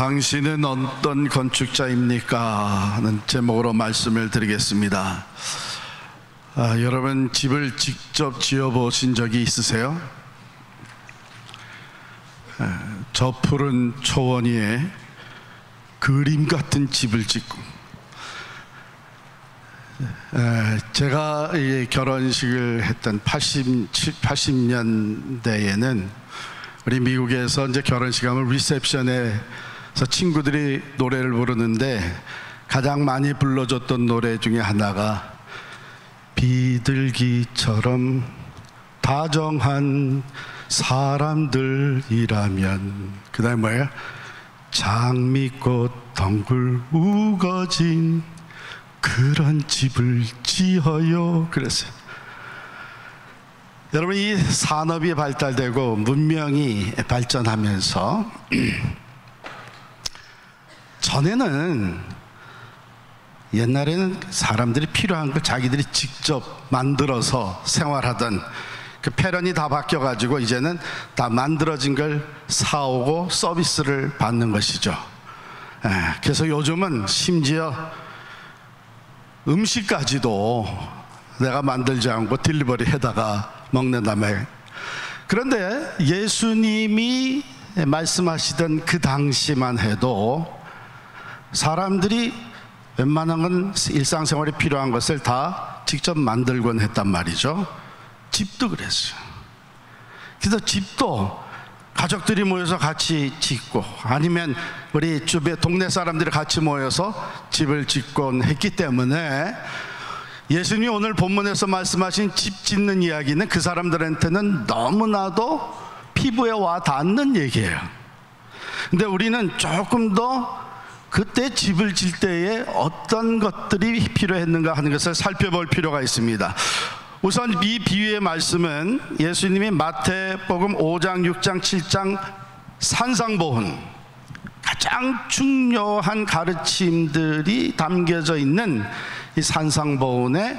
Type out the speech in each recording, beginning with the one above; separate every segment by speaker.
Speaker 1: 당신은 어떤 건축자입니까? 하는 제목으로 말씀을 드리겠습니다. 여러분 집을 직접 지어보신 적이 있으세요? 저 푸른 초원 위에 그림 같은 집을 짓고, 제가 결혼식을 했던 80년대에는 우리 미국에서 이제 결혼식 하면 리셉션에서 친구들이 노래를 부르는데 가장 많이 불러줬던 노래 중에 하나가 비둘기처럼 다정한 사람들이라면, 그 다음에 뭐예요? 장미꽃 덩굴 우거진 그런 집을 지어요. 그랬어요. 여러분, 이 산업이 발달되고 문명이 발전하면서 전에는, 옛날에는 사람들이 필요한 걸 자기들이 직접 만들어서 생활하던 그 패런이 다 바뀌어가지고 이제는 다 만들어진 걸 사오고 서비스를 받는 것이죠. 그래서 요즘은 심지어 음식까지도 내가 만들지 않고 딜리버리 해다가 먹는다며. 그런데 예수님이 말씀하시던 그 당시만 해도 사람들이 웬만한 건 일상생활에 필요한 것을 다 직접 만들곤 했단 말이죠. 집도 그랬어요. 그래서 집도 가족들이 모여서 같이 짓고, 아니면 우리 주변 동네 사람들이 같이 모여서 집을 짓곤 했기 때문에 예수님이 오늘 본문에서 말씀하신 집 짓는 이야기는 그 사람들한테는 너무나도 피부에 와 닿는 얘기예요. 근데 우리는 조금 더 그때 집을 질 때에 어떤 것들이 필요했는가 하는 것을 살펴볼 필요가 있습니다. 우선 이 비유의 말씀은 예수님이 마태복음 5장, 6장, 7장 산상보훈, 가장 중요한 가르침들이 담겨져 있는 이 산상보훈의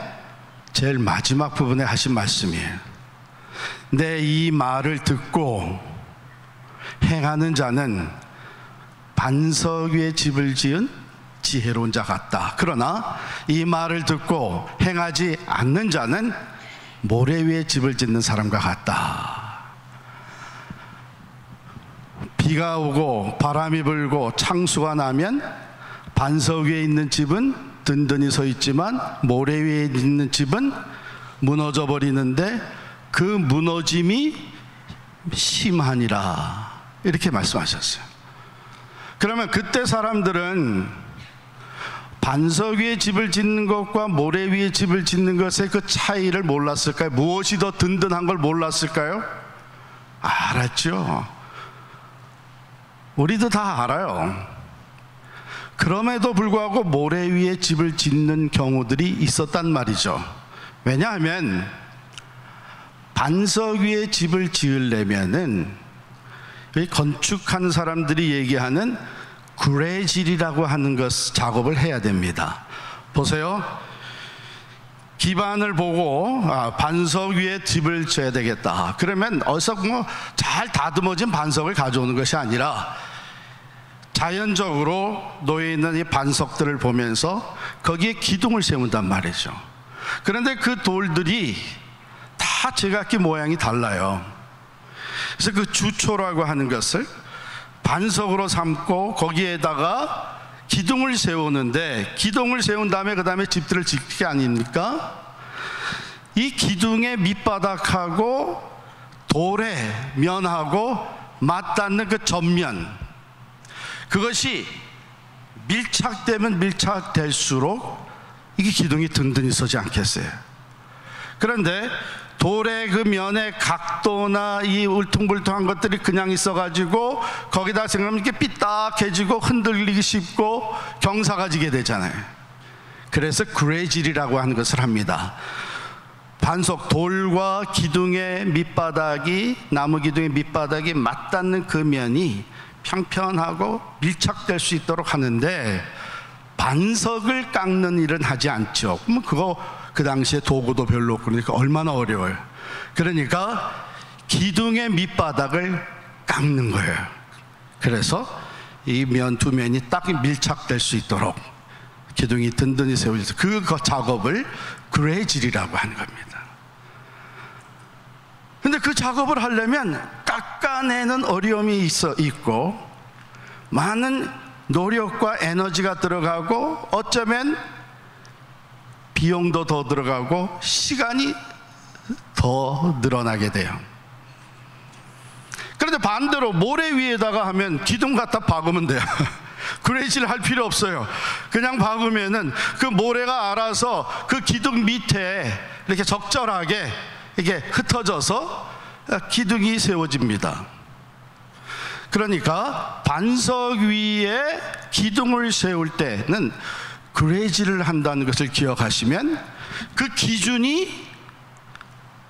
Speaker 1: 제일 마지막 부분에 하신 말씀이에요. 내 이 말을 듣고 행하는 자는 반석 위에 집을 지은 지혜로운 자 같다. 그러나 이 말을 듣고 행하지 않는 자는 모래 위에 집을 짓는 사람과 같다. 비가 오고 바람이 불고 창수가 나면 반석 위에 있는 집은 든든히 서 있지만 모래 위에 있는 집은 무너져 버리는데 그 무너짐이 심하니라, 이렇게 말씀하셨어요. 그러면 그때 사람들은 반석 위에 집을 짓는 것과 모래 위에 집을 짓는 것의 그 차이를 몰랐을까요? 무엇이 더 든든한 걸 몰랐을까요? 알았죠. 우리도 다 알아요. 그럼에도 불구하고 모래 위에 집을 짓는 경우들이 있었단 말이죠. 왜냐하면 반석 위에 집을 지으려면은 건축하는 사람들이 얘기하는 구레질이라고 하는 것 작업을 해야 됩니다. 보세요. 기반을 보고 반석 위에 집을 지어야 되겠다. 그러면 어디서 잘 다듬어진 반석을 가져오는 것이 아니라 자연적으로 놓여 있는 이 반석들을 보면서 거기에 기둥을 세운단 말이죠. 그런데 그 돌들이 다 제각기 모양이 달라요. 그래서 그 주초라고 하는 것을 반석으로 삼고 거기에다가 기둥을 세우는데, 기둥을 세운 다음에 그 다음에 집들을 짓는 게 아닙니까? 이 기둥의 밑바닥하고 돌의 면하고 맞닿는 그 전면, 그것이 밀착되면 밀착될수록 이게 기둥이 든든히 서지 않겠어요? 그런데 돌의 그 면의 각도나 이 울퉁불퉁한 것들이 그냥 있어가지고 거기다 생각하면 이렇게 삐딱해지고 흔들리기 쉽고 경사가 지게 되잖아요. 그래서 구레질이라고 하는 것을 합니다. 반석 돌과 기둥의 밑바닥이, 나무 기둥의 밑바닥이 맞닿는 그 면이 평평하고 밀착될 수 있도록 하는데 반석을 깎는 일은 하지 않죠. 그럼 그거 그 당시에 도구도 별로 없고 그러니까 얼마나 어려워요. 그러니까 기둥의 밑바닥을 깎는 거예요. 그래서 이 면 두 면이 딱 밀착될 수 있도록 기둥이 든든히 세워져서 그 작업을 그레질이라고 하는 겁니다. 근데 그 작업을 하려면 깎아내는 어려움이 있고 많은 노력과 에너지가 들어가고 어쩌면 비용도 더 들어가고 시간이 더 늘어나게 돼요. 그런데 반대로 모래 위에다가 하면 기둥 갖다 박으면 돼요. 그레이질 할 필요 없어요. 그냥 박으면은 그 모래가 알아서 그 기둥 밑에 이렇게 적절하게 이게 흩어져서 기둥이 세워집니다. 그러니까 반석 위에 기둥을 세울 때는 그레이질을 한다는 것을 기억하시면 그 기준이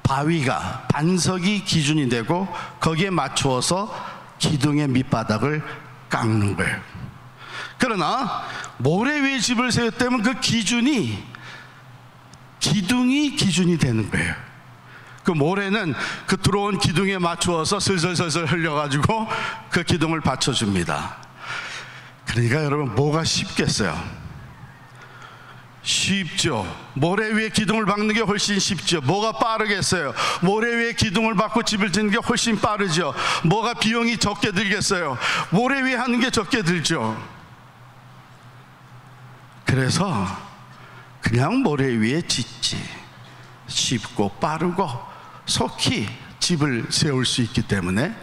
Speaker 1: 바위가 반석이 기준이 되고 거기에 맞추어서 기둥의 밑바닥을 깎는 거예요. 그러나 모래 위에 집을 세웠다면 그 기둥이 기준이 되는 거예요. 그 모래는 그 들어온 기둥에 맞추어서 슬슬슬슬 흘려가지고 그 기둥을 받쳐줍니다. 그러니까 여러분 뭐가 쉽겠어요? 쉽죠. 모래 위에 기둥을 박는 게 훨씬 쉽죠. 뭐가 빠르겠어요? 모래 위에 기둥을 박고 집을 짓는 게 훨씬 빠르죠. 뭐가 비용이 적게 들겠어요? 모래 위에 하는 게 적게 들죠. 그래서 그냥 모래 위에 짓지. 쉽고 빠르고 속히 집을 세울 수 있기 때문에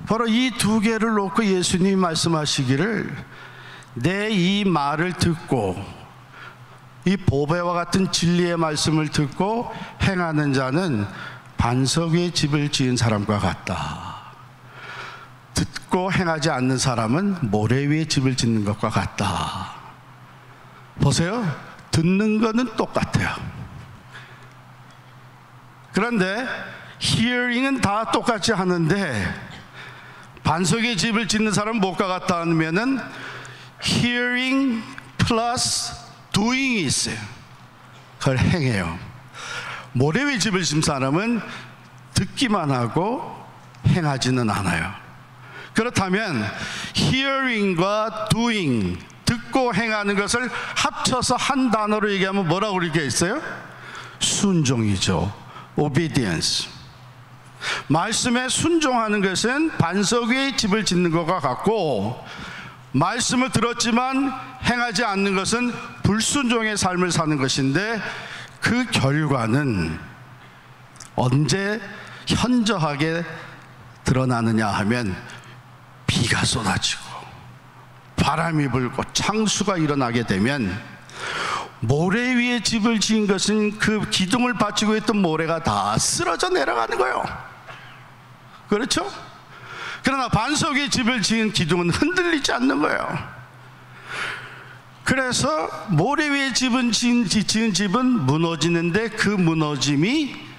Speaker 1: 바로 이 두 개를 놓고 예수님이 말씀하시기를 내 이 말을 듣고 이 보배와 같은 진리의 말씀을 듣고 행하는 자는 반석 위에 집을 지은 사람과 같다. 듣고 행하지 않는 사람은 모래 위에 집을 짓는 것과 같다. 보세요. 듣는 거는 똑같아요. 그런데 hearing은 다 똑같이 하는데 반석 위에 집을 짓는 사람은 뭐가 같다 하면은 hearing plus doing이 있어요. 그걸 행해요. 모래 위에 집을 짓는 사람은 듣기만 하고 행하지는 않아요. 그렇다면 hearing과 doing, 듣고 행하는 것을 합쳐서 한 단어로 얘기하면 뭐라고 그렇게 있어요? 순종이죠. obedience. 말씀에 순종하는 것은 반석 위에 집을 짓는 것과 같고, 말씀을 들었지만 행하지 않는 것은 불순종의 삶을 사는 것인데, 그 결과는 언제 현저하게 드러나느냐 하면 비가 쏟아지고 바람이 불고 창수가 일어나게 되면 모래 위에 집을 지은 것은 그 기둥을 받치고 있던 모래가 다 쓰러져 내려가는 거예요. 그렇죠? 그러나 반석 위에 집을 지은 기둥은 흔들리지 않는 거예요. 그래서 모래 위에 지은 집은 무너지는데 그 무너짐이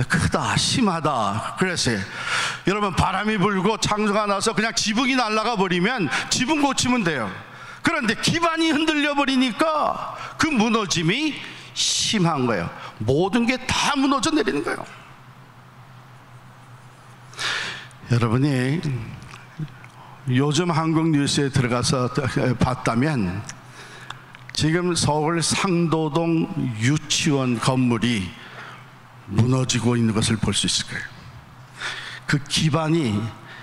Speaker 1: 크다, 심하다. 그래서 여러분, 바람이 불고 창수가 나서 그냥 지붕이 날아가 버리면 지붕 고치면 돼요. 그런데 기반이 흔들려 버리니까 그 무너짐이 심한 거예요. 모든 게 다 무너져 내리는 거예요. 여러분이 요즘 한국 뉴스에 들어가서 봤다면 지금 서울 상도동 유치원 건물이 무너지고 있는 것을 볼 수 있을 거예요. 그 기반이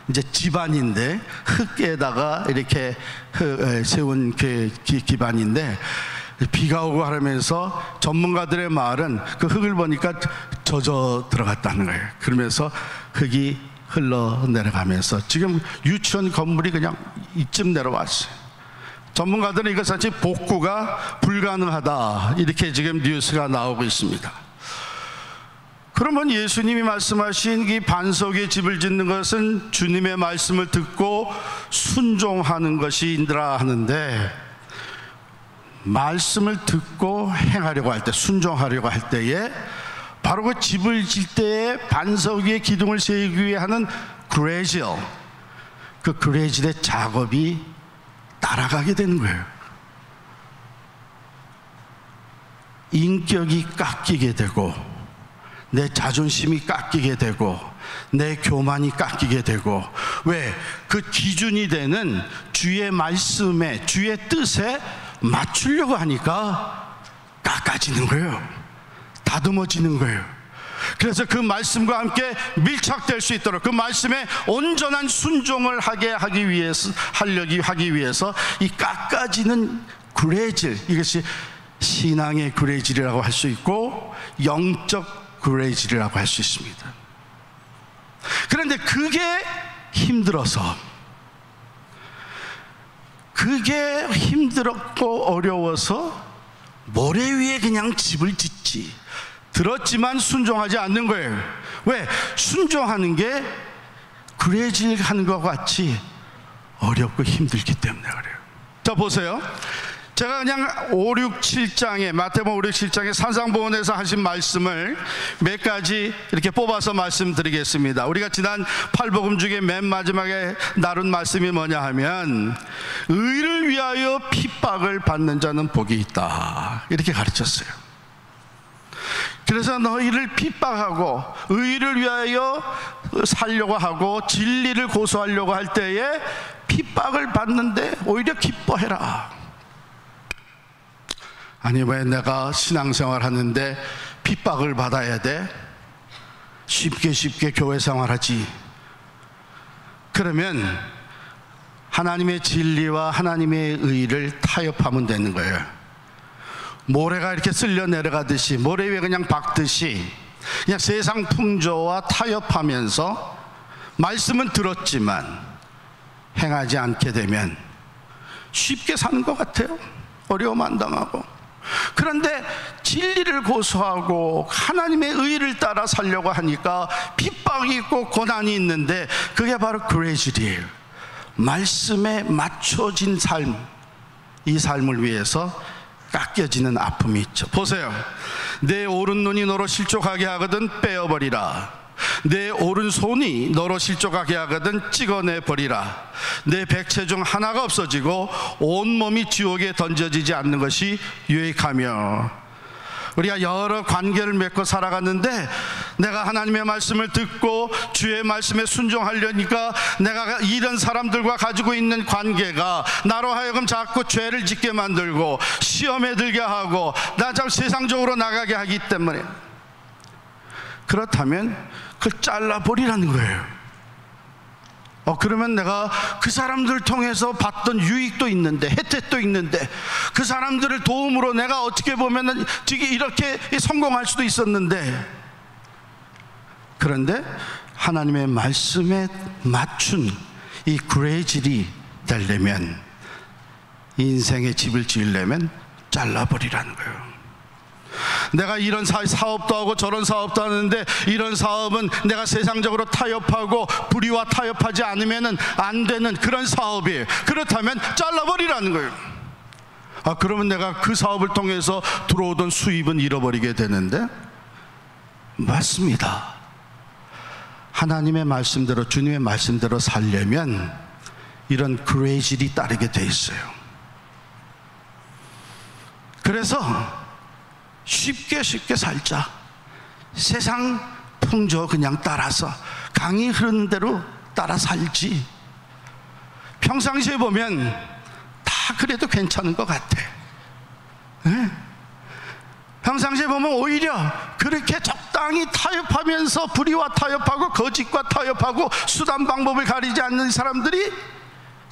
Speaker 1: 이제 집안인데 흙에다가 이렇게 세운 그 기반인데 비가 오고 하면서 전문가들의 말은 그 흙을 보니까 젖어 들어갔다는 거예요. 그러면서 흙이 흘러내려가면서 지금 유치원 건물이 그냥 이쯤 내려왔어요. 전문가들은 이것 사실 복구가 불가능하다, 이렇게 지금 뉴스가 나오고 있습니다. 그러면 예수님이 말씀하신 이 반석에 집을 짓는 것은 주님의 말씀을 듣고 순종하는 것이니라 하는데, 말씀을 듣고 행하려고 할 때, 순종하려고 할 때에 바로 그 집을 질 때에 반석 위에 기둥을 세우기 위해 하는 그레질, 그 그레질의 작업이 따라가게 되는 거예요. 인격이 깎이게 되고 내 자존심이 깎이게 되고 내 교만이 깎이게 되고, 왜? 그 기준이 되는 주의 말씀에, 주의 뜻에 맞추려고 하니까 깎아지는 거예요. 다듬어지는 거예요. 그래서 그 말씀과 함께 밀착될 수 있도록 그 말씀에 온전한 순종을 하기 위해서 이 깎아지는 구레질, 이것이 신앙의 구레질이라고 할 수 있고 영적 구레질이라고 할 수 있습니다. 그런데 그게 힘들어서, 그게 힘들었고 어려워서 모래 위에 그냥 집을 짓지, 들었지만 순종하지 않는 거예요. 왜? 순종하는 게 구레질 하는 것 같이 어렵고 힘들기 때문에 그래요. 자, 보세요. 제가 그냥 5, 6, 7장에, 마태복음 5, 6, 7장에 산상보훈에서 하신 말씀을 몇 가지 이렇게 뽑아서 말씀드리겠습니다. 우리가 지난 8복음 중에 맨 마지막에 나눈 말씀이 뭐냐 하면, 의를 위하여 핍박을 받는 자는 복이 있다, 이렇게 가르쳤어요. 그래서 너희를 핍박하고 의를 위하여 살려고 하고 진리를 고소하려고 할 때에 핍박을 받는데 오히려 기뻐해라. 아니, 왜 내가 신앙생활 하는데 핍박을 받아야 돼? 쉽게 교회 생활하지. 그러면 하나님의 진리와 하나님의 의를 타협하면 되는 거예요. 모래가 이렇게 쓸려 내려가듯이, 모래 위에 그냥 박듯이 그냥 세상 풍조와 타협하면서 말씀은 들었지만 행하지 않게 되면 쉽게 사는 것 같아요. 어려움 안 당하고. 그런데 진리를 고소하고 하나님의 의를 따라 살려고 하니까 핍박이 있고 고난이 있는데, 그게 바로 그레질이에요. 말씀에 맞춰진 삶, 이 삶을 위해서 깎여지는 아픔이 있죠. 보세요. 내 오른눈이 너로 실족하게 하거든 빼어버리라. 내 오른손이 너로 실족하게 하거든 찍어내버리라. 내 백체 중 하나가 없어지고 온몸이 지옥에 던져지지 않는 것이 유익하며. 우리가 여러 관계를 맺고 살아갔는데, 내가 하나님의 말씀을 듣고 주의 말씀에 순종하려니까 내가 이런 사람들과 가지고 있는 관계가 나로 하여금 자꾸 죄를 짓게 만들고 시험에 들게 하고 나 참 세상적으로 나가게 하기 때문에, 그렇다면 그걸 잘라버리라는 거예요. 그러면 내가 그 사람들을 통해서 받던 유익도 있는데, 혜택도 있는데, 그 사람들을 도움으로 내가 어떻게 보면 이렇게 성공할 수도 있었는데, 그런데 하나님의 말씀에 맞춘 이 구레질이 되려면, 인생의 집을 지으려면 잘라버리라는 거예요. 내가 이런 사업도 하고 저런 사업도 하는데, 이런 사업은 내가 세상적으로 타협하고 불의와 타협하지 않으면 안 되는 그런 사업이에요. 그렇다면 잘라버리라는 거예요. 그러면 내가 그 사업을 통해서 들어오던 수입은 잃어버리게 되는데, 맞습니다. 하나님의 말씀대로, 주님의 말씀대로 살려면 이런 그레질이 따르게 돼 있어요. 그래서 쉽게 살자. 세상 풍조 그냥 따라서 강이 흐르는 대로 따라 살지. 평상시에 보면 다 그래도 괜찮은 것 같아. 네? 평상시에 보면 오히려 그렇게 적당히 타협하면서 불의와 타협하고 거짓과 타협하고 수단 방법을 가리지 않는 사람들이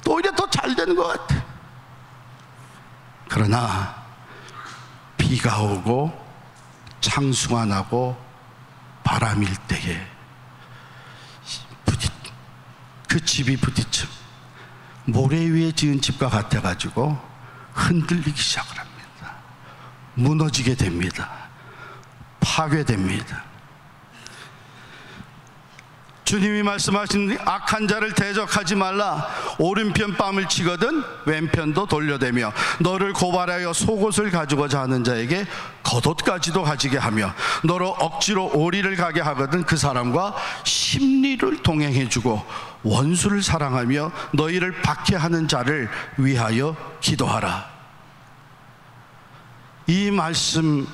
Speaker 1: 오히려 더 잘 되는 것 같아. 그러나 비가 오고 창수가 나고 바람일 때에 그 집이 부딪혀 모래 위에 지은 집과 같아가지고 흔들리기 시작을 합니다. 무너지게 됩니다. 파괴됩니다. 주님이 말씀하신 악한 자를 대적하지 말라. 오른편 뺨을 치거든 왼편도 돌려대며 너를 고발하여 속옷을 가지고자 하는 자에게 겉옷까지도 가지게 하며 너로 억지로 오리를 가게 하거든 그 사람과 심리를 동행해주고 원수를 사랑하며 너희를 박해하는 자를 위하여 기도하라. 이 말씀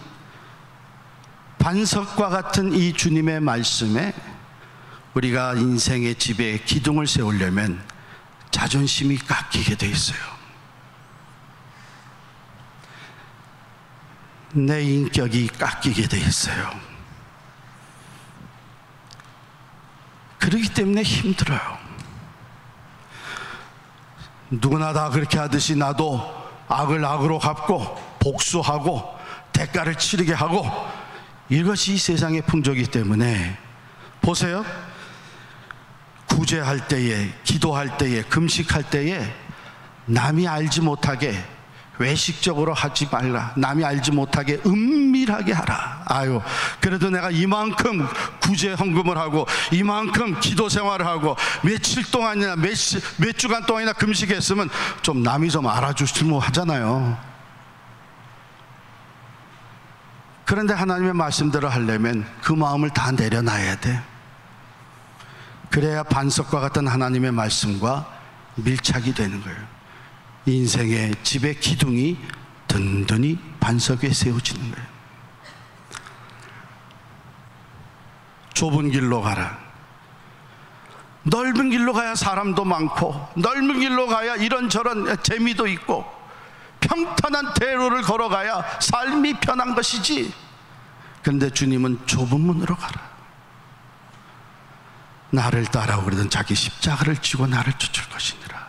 Speaker 1: 반석과 같은 이 주님의 말씀에 우리가 인생의 집에 기둥을 세우려면 자존심이 깎이게 돼 있어요. 내 인격이 깎이게 돼 있어요. 그렇기 때문에 힘들어요. 누구나 다 그렇게 하듯이 나도 악을 악으로 갚고 복수하고 대가를 치르게 하고, 이것이 이 세상의 풍조이기 때문에 보세요. 구제할 때에, 기도할 때에, 금식할 때에 남이 알지 못하게 외식적으로 하지 말라. 남이 알지 못하게 은밀하게 하라. 아유, 그래도 내가 이만큼 구제 헌금을 하고 이만큼 기도 생활을 하고 며칠 동안이나 몇 주간 동안이나 금식했으면 좀 남이 좀 알아주시면 하잖아요. 그런데 하나님의 말씀대로 하려면 그 마음을 다 내려놔야 돼. 그래야 반석과 같은 하나님의 말씀과 밀착이 되는 거예요. 인생의 집의 기둥이 든든히 반석 위에 세워지는 거예요. 좁은 길로 가라. 넓은 길로 가야 사람도 많고, 넓은 길로 가야 이런저런 재미도 있고, 평탄한 대로를 걸어가야 삶이 편한 것이지. 그런데 주님은 좁은 문으로 가라. 나를 따라오거든 자기 십자가를 지고 나를 쫓을 것이니라.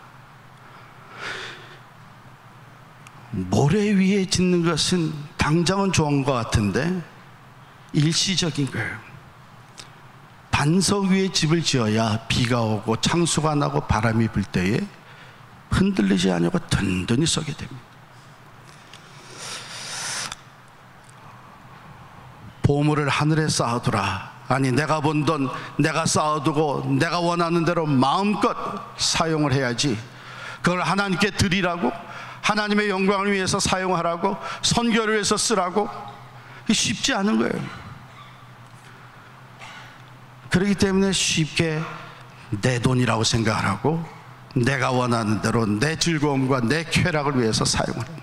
Speaker 1: 모래 위에 짓는 것은 당장은 좋은 것 같은데 일시적인 거예요. 반석 위에 집을 지어야 비가 오고 창수가 나고 바람이 불 때에 흔들리지 않고 든든히 서게 됩니다. 보물을 하늘에 쌓아두라. 아니, 내가 번 돈 내가 쌓아두고 내가 원하는 대로 마음껏 사용을 해야지. 그걸 하나님께 드리라고, 하나님의 영광을 위해서 사용하라고, 선교를 위해서 쓰라고, 쉽지 않은 거예요. 그렇기 때문에 쉽게 내 돈이라고 생각을 하고 내가 원하는 대로 내 즐거움과 내 쾌락을 위해서 사용을 해요.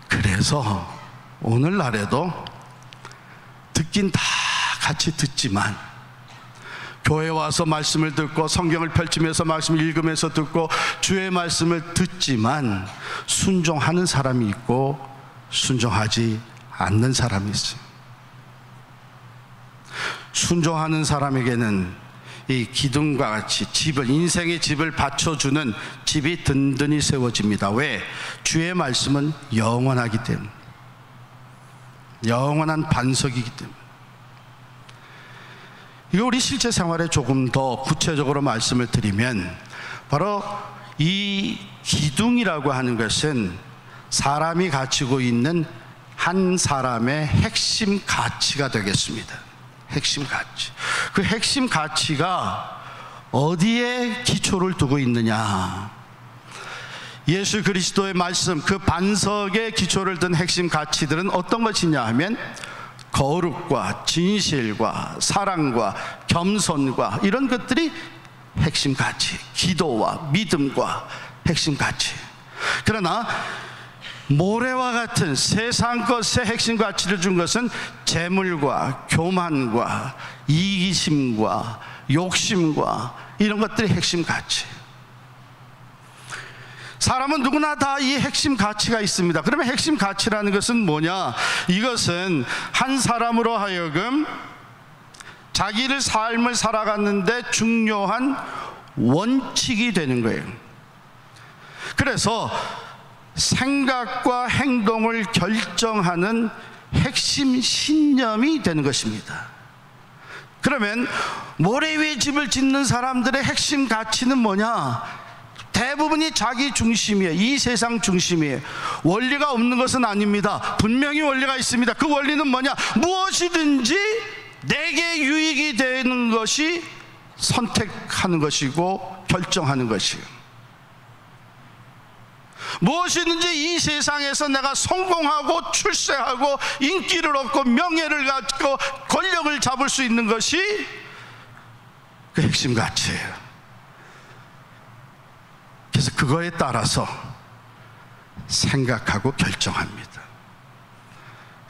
Speaker 1: 그래서 오늘날에도 듣긴 다 같이 듣지만, 교회 와서 말씀을 듣고 성경을 펼치면서 말씀을 읽으면서 듣고 주의 말씀을 듣지만 순종하는 사람이 있고 순종하지 않는 사람이 있어요. 순종하는 사람에게는 이 기둥과 같이 집을, 인생의 집을 받쳐주는 집이 든든히 세워집니다. 왜? 주의 말씀은 영원하기 때문에, 영원한 반석이기 때문에. 이거 우리 실제 생활에 조금 더 구체적으로 말씀을 드리면, 바로 이 기둥이라고 하는 것은 사람이 가지고 있는 한 사람의 핵심 가치가 되겠습니다. 핵심 가치. 그 핵심 가치가 어디에 기초를 두고 있느냐? 예수 그리스도의 말씀, 그 반석에 기초를 둔 핵심 가치들은 어떤 것이냐 하면 거룩과 진실과 사랑과 겸손과 이런 것들이 핵심 가치, 기도와 믿음과 핵심 가치. 그러나 모래와 같은 세상 것의 핵심 가치를 준 것은 재물과 교만과 이기심과 욕심과 이런 것들이 핵심 가치. 사람은 누구나 다 이 핵심 가치가 있습니다. 그러면 핵심 가치라는 것은 뭐냐? 이것은 한 사람으로 하여금 자기를 삶을 살아갔는데 중요한 원칙이 되는 거예요. 그래서 생각과 행동을 결정하는 핵심 신념이 되는 것입니다. 그러면 모래 위에 집을 짓는 사람들의 핵심 가치는 뭐냐? 대부분이 자기 중심이에요. 이 세상 중심이에요. 원리가 없는 것은 아닙니다. 분명히 원리가 있습니다. 그 원리는 뭐냐? 무엇이든지 내게 유익이 되는 것이 선택하는 것이고 결정하는 것이에요. 무엇이든지 이 세상에서 내가 성공하고 출세하고 인기를 얻고 명예를 갖고 권력을 잡을 수 있는 것이 그 핵심 가치예요. 그래서 그거에 따라서 생각하고 결정합니다.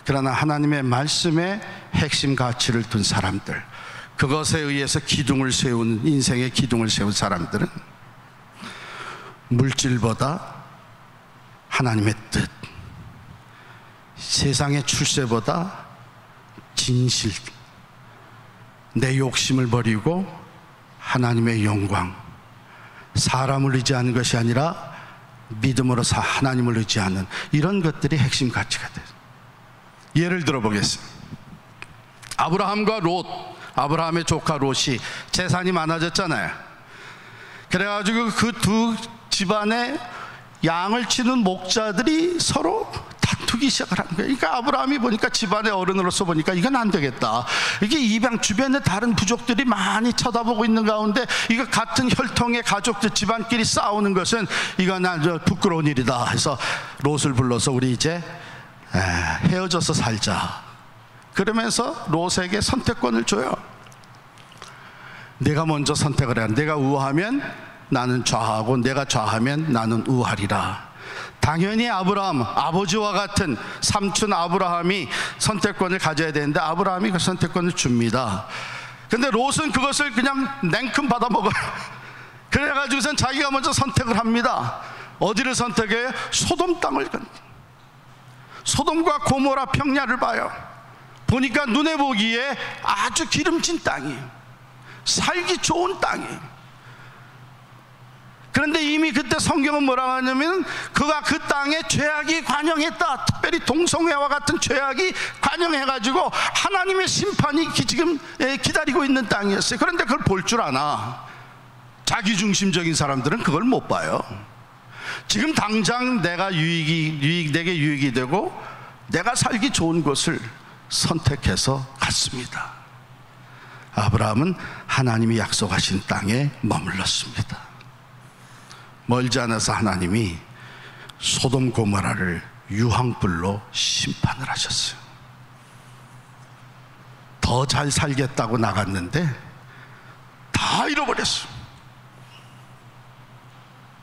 Speaker 1: 그러나 하나님의 말씀에 핵심 가치를 둔 사람들, 그것에 의해서 기둥을 세운, 인생의 기둥을 세운 사람들은 물질보다 하나님의 뜻, 세상의 출세보다 진실, 내 욕심을 버리고 하나님의 영광, 사람을 의지하는 것이 아니라 믿음으로 하나님을 의지하는 이런 것들이 핵심 가치가 돼요. 예를 들어 보겠습니다. 아브라함과 롯, 아브라함의 조카 롯이 재산이 많아졌잖아요. 그래가지고 그 두 집안에 양을 치는 목자들이 서로 다투기 시작을 한 거예요. 그러니까 아브라함이 보니까 집안의 어른으로서 보니까 이건 안 되겠다. 이게 이방 주변에 다른 부족들이 많이 쳐다보고 있는 가운데 이거 같은 혈통의 가족들 집안끼리 싸우는 것은 이건 아주 부끄러운 일이다 해서 롯을 불러서 우리 이제 헤어져서 살자. 그러면서 롯에게 선택권을 줘요. 내가 먼저 선택을 해야, 내가 우하면 나는 좌하고 내가 좌하면 나는 우하리라. 당연히 아브라함, 아버지와 같은 삼촌 아브라함이 선택권을 가져야 되는데 아브라함이 그 선택권을 줍니다. 근데 롯은 그것을 그냥 냉큼 받아먹어요. 그래가지고선 자기가 먼저 선택을 합니다. 어디를 선택해요? 소돔 땅을. 소돔과 고모라 평야를 봐요. 보니까 눈에 보기에 아주 기름진 땅이에요. 살기 좋은 땅이에요. 그런데 이미 그때 성경은 뭐라고 하냐면 그가 그 땅에 죄악이 관영했다. 특별히 동성애와 같은 죄악이 관영해가지고 하나님의 심판이 지금 기다리고 있는 땅이었어요. 그런데 그걸 볼 줄 아나? 자기중심적인 사람들은 그걸 못 봐요. 지금 당장 내게 유익이 되고 내가 살기 좋은 곳을 선택해서 갔습니다. 아브라함은 하나님이 약속하신 땅에 머물렀습니다. 멀지 않아서 하나님이 소돔 고모라를 유황불로 심판을 하셨어요. 더 잘 살겠다고 나갔는데 다 잃어버렸어요.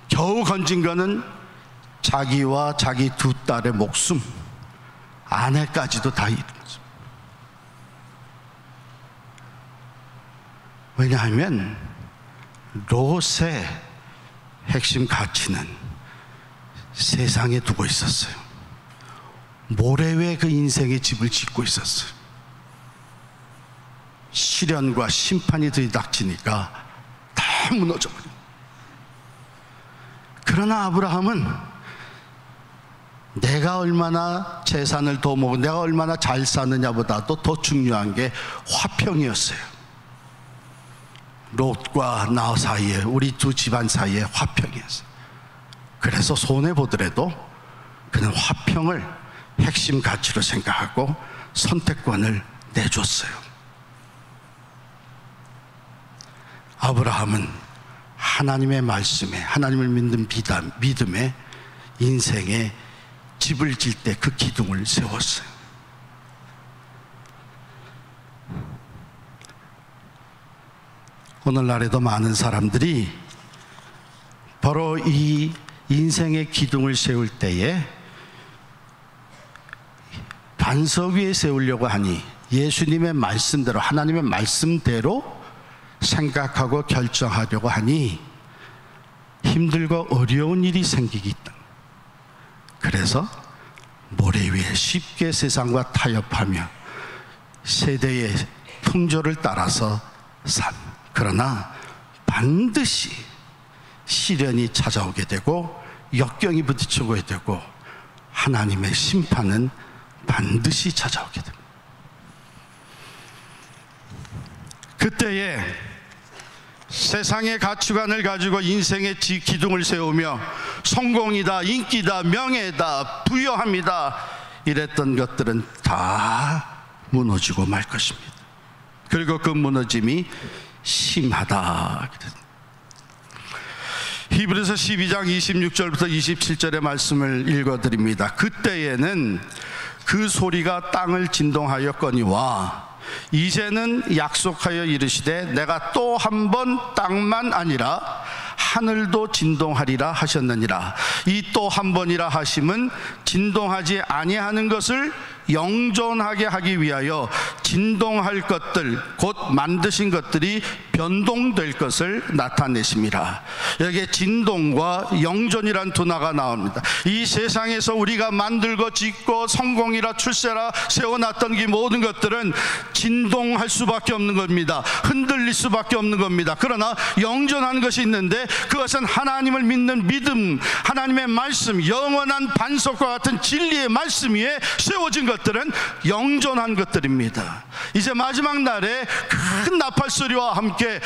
Speaker 1: 겨우 건진 거는 자기와 자기 두 딸의 목숨, 아내까지도 다 잃었어요. 왜냐하면 롯의 핵심 가치는 세상에 두고 있었어요. 모래 위에 그 인생의 집을 짓고 있었어요. 시련과 심판이 들이닥치니까 다 무너져버려요. 그러나 아브라함은 내가 얼마나 재산을 더 모으고 내가 얼마나 잘 사느냐보다도 더 중요한 게 화평이었어요. 롯과 나 사이에, 우리 두 집안 사이에 화평이었어요. 그래서 손해보더라도 그는 화평을 핵심 가치로 생각하고 선택권을 내줬어요. 아브라함은 하나님의 말씀에, 하나님을 믿는 믿음에 인생에 집을 질 때 그 기둥을 세웠어요. 오늘날에도 많은 사람들이 바로 이 인생의 기둥을 세울 때에 반석 위에 세우려고 하니 예수님의 말씀대로, 하나님의 말씀대로 생각하고 결정하려고 하니 힘들고 어려운 일이 생기기 때문에, 그래서 모래 위에 쉽게 세상과 타협하며 세대의 풍조를 따라서 산. 그러나 반드시 시련이 찾아오게 되고 역경이 부딪히게 되고 하나님의 심판은 반드시 찾아오게 됩니다. 그때에 세상의 가치관을 가지고 인생의 기둥을 세우며 성공이다, 인기다, 명예다, 부여함이다 이랬던 것들은 다 무너지고 말 것입니다. 그리고 그 무너짐이 심하다. 히브리서 12장 26절부터 27절의 말씀을 읽어드립니다. 그때에는 그 소리가 땅을 진동하였거니와 이제는 약속하여 이르시되 내가 또 한 번 땅만 아니라 하늘도 진동하리라 하셨느니라. 이 또 한 번이라 하심은 진동하지 아니하는 것을 영존하게 하기 위하여 진동할 것들, 곧 만드신 것들이 변동될 것을 나타내심이라. 여기에 진동과 영존이란 둔화가 나옵니다. 이 세상에서 우리가 만들고 짓고 성공이라 출세라 세워놨던 이 모든 것들은 진동할 수밖에 없는 겁니다. 흔들릴 수밖에 없는 겁니다. 그러나 영존한 것이 있는데, 그것은 하나님을 믿는 믿음, 하나님의 말씀, 영원한 반석과 같은 진리의 말씀 위에 세워진 것들은 영존한 것들입니다. 이제 마지막 날에 큰 나팔 소리와 함께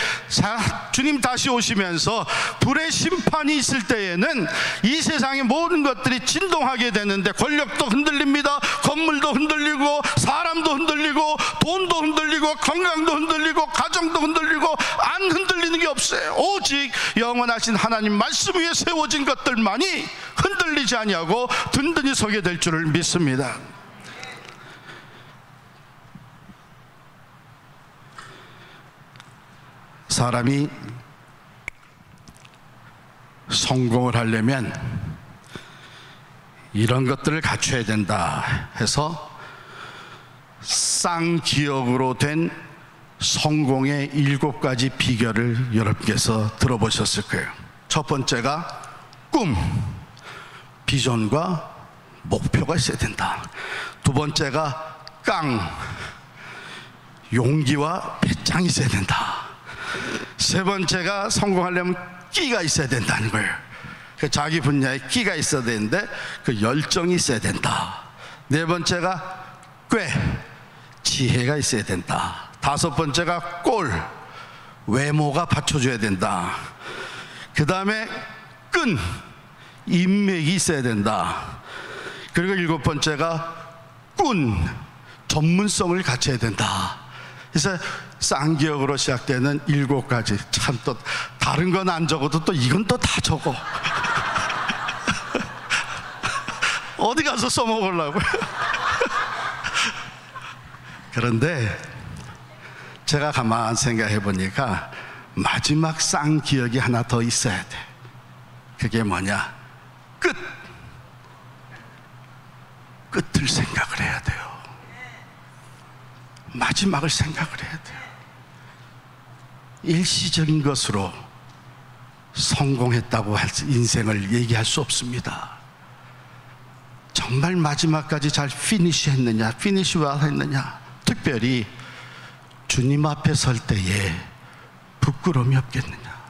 Speaker 1: 주님 다시 오시면서 불의 심판이 있을 때에는 이 세상의 모든 것들이 진동하게 되는데, 권력도 흔들립니다. 건물도 흔들리고, 사람도 흔들리고, 돈도 흔들리고, 건강도 흔들리고, 가정도 흔들리고, 안 흔들리는 게 없어요. 오직 영원하신 하나님 말씀 위에 세워진 것들만이 흔들리지 아니하고 든든히 서게 될 줄을 믿습니다. 사람이 성공을 하려면 이런 것들을 갖춰야 된다 해서 쌍기역으로 된 성공의 7가지 비결을 여러분께서 들어보셨을 거예요. 첫 번째가 꿈, 비전과 목표가 있어야 된다. 두 번째가 깡, 용기와 배짱이 있어야 된다. 세 번째가 성공하려면 끼가 있어야 된다는 거예요. 자기 분야에 끼가 있어야 되는데 그 열정이 있어야 된다. 네 번째가 꾀, 지혜가 있어야 된다. 다섯 번째가 꼴, 외모가 받쳐줘야 된다. 그 다음에 끈, 인맥이 있어야 된다. 그리고 일곱 번째가 꾼, 전문성을 갖춰야 된다. 그래서 쌍기역으로 시작되는 7가지, 참 또 다른 건 안 적어도 또 이건 또 다 적어. 어디 가서 써먹으려고요. 그런데 제가 가만 생각해 보니까 마지막 쌍기역이 하나 더 있어야 돼. 그게 뭐냐? 끝을 생각을 해야 돼요. 마지막을 생각을 해야 돼요. 일시적인 것으로 성공했다고 인생을 얘기할 수 없습니다. 정말 마지막까지 잘 피니시 했느냐, 피니시 웰 했느냐. 특별히 주님 앞에 설 때에 부끄러움이 없겠느냐.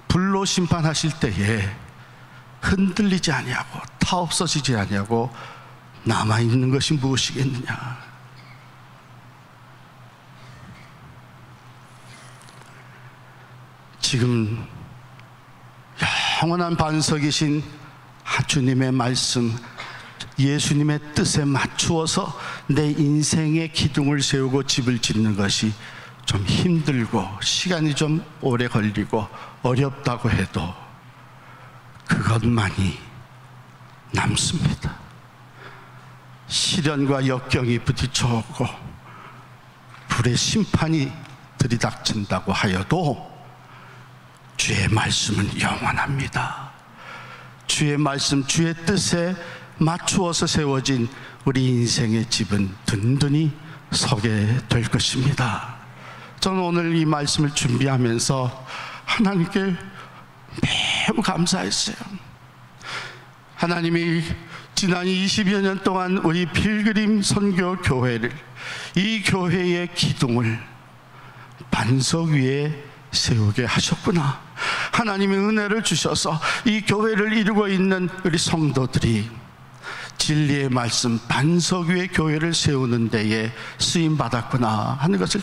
Speaker 1: 불로 심판하실 때에 흔들리지 아니하고 타 없어지지 아니하고 남아있는 것이 무엇이겠느냐. 지금 영원한 반석이신 주님의 말씀, 예수님의 뜻에 맞추어서 내 인생의 기둥을 세우고 집을 짓는 것이 좀 힘들고 시간이 좀 오래 걸리고 어렵다고 해도 그것만이 남습니다. 시련과 역경이 부딪혀오고 불의 심판이 들이닥친다고 하여도 주의 말씀은 영원합니다. 주의 말씀, 주의 뜻에 맞추어서 세워진 우리 인생의 집은 든든히 서게 될 것입니다. 저는 오늘 이 말씀을 준비하면서 하나님께 매우 감사했어요. 하나님이 지난 20여 년 동안 우리 필그림 선교 교회를, 이 교회의 기둥을 반석 위에 세우게 하셨구나. 하나님의 은혜를 주셔서 이 교회를 이루고 있는 우리 성도들이 진리의 말씀 반석 위에 교회를 세우는 데에 쓰임받았구나 하는 것을,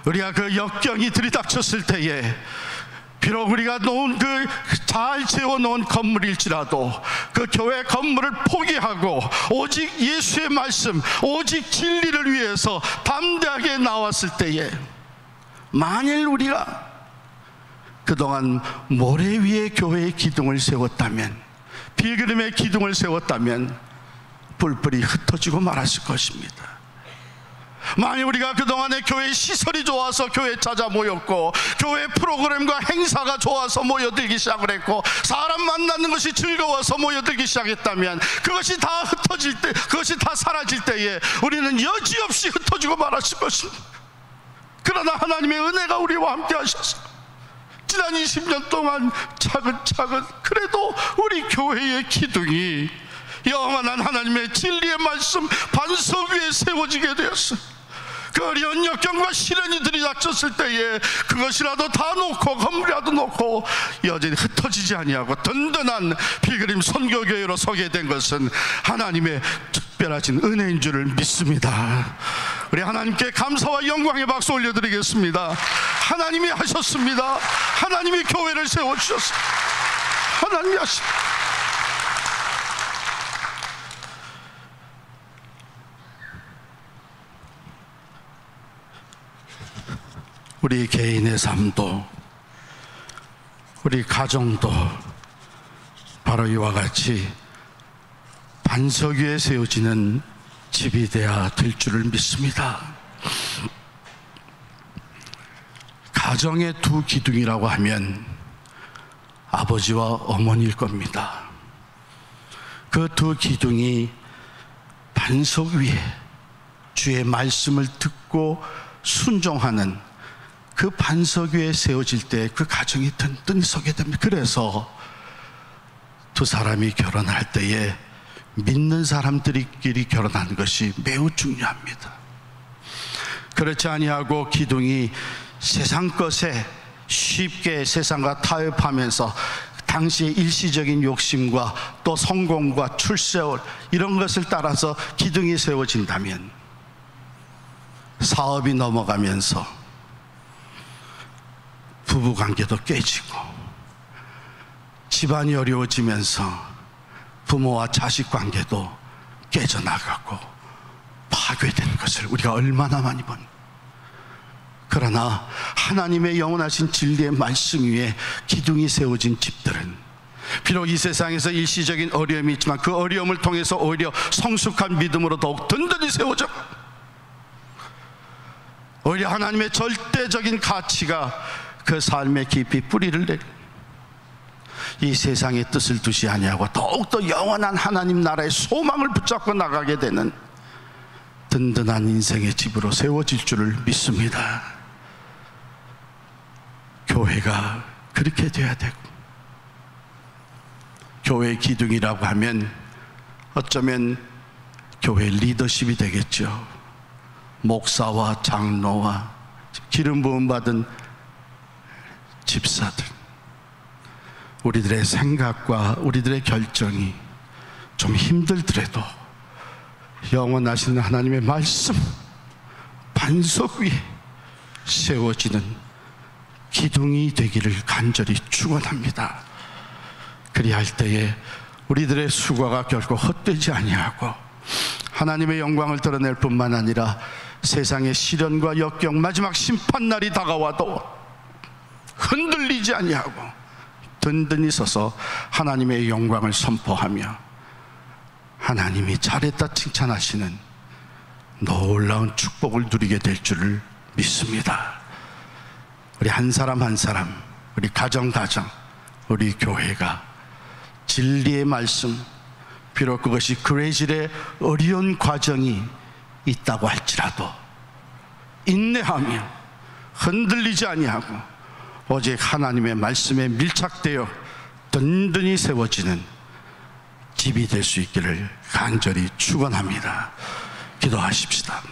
Speaker 1: 우리가 그 역경이 들이닥쳤을 때에 비록 우리가 놓은 그 잘 세워놓은 건물일지라도 그 교회 건물을 포기하고 오직 예수의 말씀, 오직 진리를 위해서 담대하게 나왔을 때에, 만일 우리가 그동안 모래 위에 교회의 기둥을 세웠다면, 필그림의 기둥을 세웠다면 뿔뿔이 흩어지고 말았을 것입니다. 만약 우리가 그동안에 교회 시설이 좋아서 교회 찾아 모였고, 교회 프로그램과 행사가 좋아서 모여들기 시작을 했고, 사람 만나는 것이 즐거워서 모여들기 시작했다면, 그것이 다 흩어질 때, 그것이 다 사라질 때에 우리는 여지없이 흩어지고 말았을 것입니다. 그러나 하나님의 은혜가 우리와 함께 하셨습니다. 지난 20년 동안 차근차근 그래도 우리 교회의 기둥이 영원한 하나님의 진리의 말씀 반석 위에 세워지게 되었어요. 그 어려운 역경과 시련이 들이닥쳤을 때에 그것이라도 다 놓고, 건물이라도 놓고 여전히 흩어지지 아니하고 든든한 필그림 선교교회로 서게 된 것은 하나님의 특별하신 은혜인 줄을 믿습니다. 우리 하나님께 감사와 영광의 박수 올려드리겠습니다. 하나님이 하셨습니다. 하나님이 교회를 세워주셨습니다. 하나님이 하십니다. 우리 개인의 삶도, 우리 가정도 바로 이와 같이 반석 위에 세워지는 집이 되어야 될 줄을 믿습니다. 가정의 두 기둥이라고 하면 아버지와 어머니일 겁니다. 그 두 기둥이 반석 위에 주의 말씀을 듣고 순종하는 그 반석 위에 세워질 때 그 가정이 든든히 서게 됩니다. 그래서 두 사람이 결혼할 때에 믿는 사람들끼리 결혼하는 것이 매우 중요합니다. 그렇지 아니하고 기둥이 세상 것에 쉽게 세상과 타협하면서 당시의 일시적인 욕심과 또 성공과 출세월 이런 것을 따라서 기둥이 세워진다면 사업이 넘어가면서 부부관계도 깨지고, 집안이 어려워지면서 부모와 자식 관계도 깨져나가고 파괴되는 것을 우리가 얼마나 많이 본. 그러나 하나님의 영원하신 진리의 말씀 위에 기둥이 세워진 집들은 비록 이 세상에서 일시적인 어려움이 있지만 그 어려움을 통해서 오히려 성숙한 믿음으로 더욱 든든히 세워져, 오히려 하나님의 절대적인 가치가 그 삶에 깊이 뿌리를 내리, 이 세상의 뜻을 두지 아니하고 더욱더 영원한 하나님 나라의 소망을 붙잡고 나가게 되는 든든한 인생의 집으로 세워질 줄을 믿습니다. 교회가 그렇게 돼야 되고, 교회의 기둥이라고 하면 어쩌면 교회 리더십이 되겠죠. 목사와 장로와 기름 부음 받은 집사들, 우리들의 생각과 우리들의 결정이 좀 힘들더라도 영원하신 하나님의 말씀 반석 위에 세워지는 기둥이 되기를 간절히 축원합니다. 그리할 때에 우리들의 수고가 결코 헛되지 아니하고 하나님의 영광을 드러낼 뿐만 아니라 세상의 시련과 역경, 마지막 심판날이 다가와도 흔들리지 아니하고 든든히 서서 하나님의 영광을 선포하며 하나님이 잘했다 칭찬하시는 놀라운 축복을 누리게 될 줄을 믿습니다. 우리 한 사람 한 사람, 우리 가정, 우리 교회가 진리의 말씀, 비록 그것이 그레질의 어려운 과정이 있다고 할지라도 인내하며 흔들리지 아니하고 오직 하나님의 말씀에 밀착되어 든든히 세워지는 집이 될 수 있기를 간절히 축원합니다. 기도하십시다.